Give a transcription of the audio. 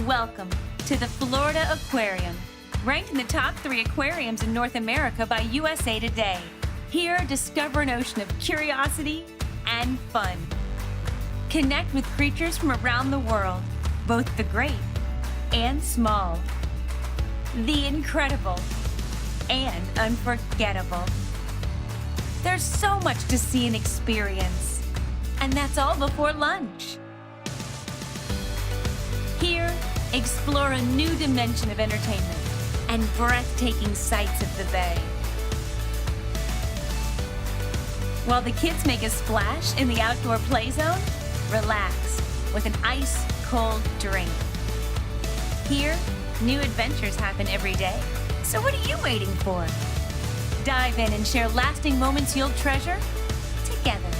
Welcome to the Florida Aquarium, ranked in the top 3 aquariums in North America by USA Today. Here, discover an ocean of curiosity and fun. Connect with creatures from around the world, both the great and small, the incredible and unforgettable. There's so much to see and experience, and that's all before lunch. Here, explore a new dimension of entertainment and breathtaking sights of the bay. While the kids make a splash in the outdoor play zone, relax with an ice-cold drink. Here, new adventures happen every day, so what are you waiting for? Dive in and share lasting moments you'll treasure together.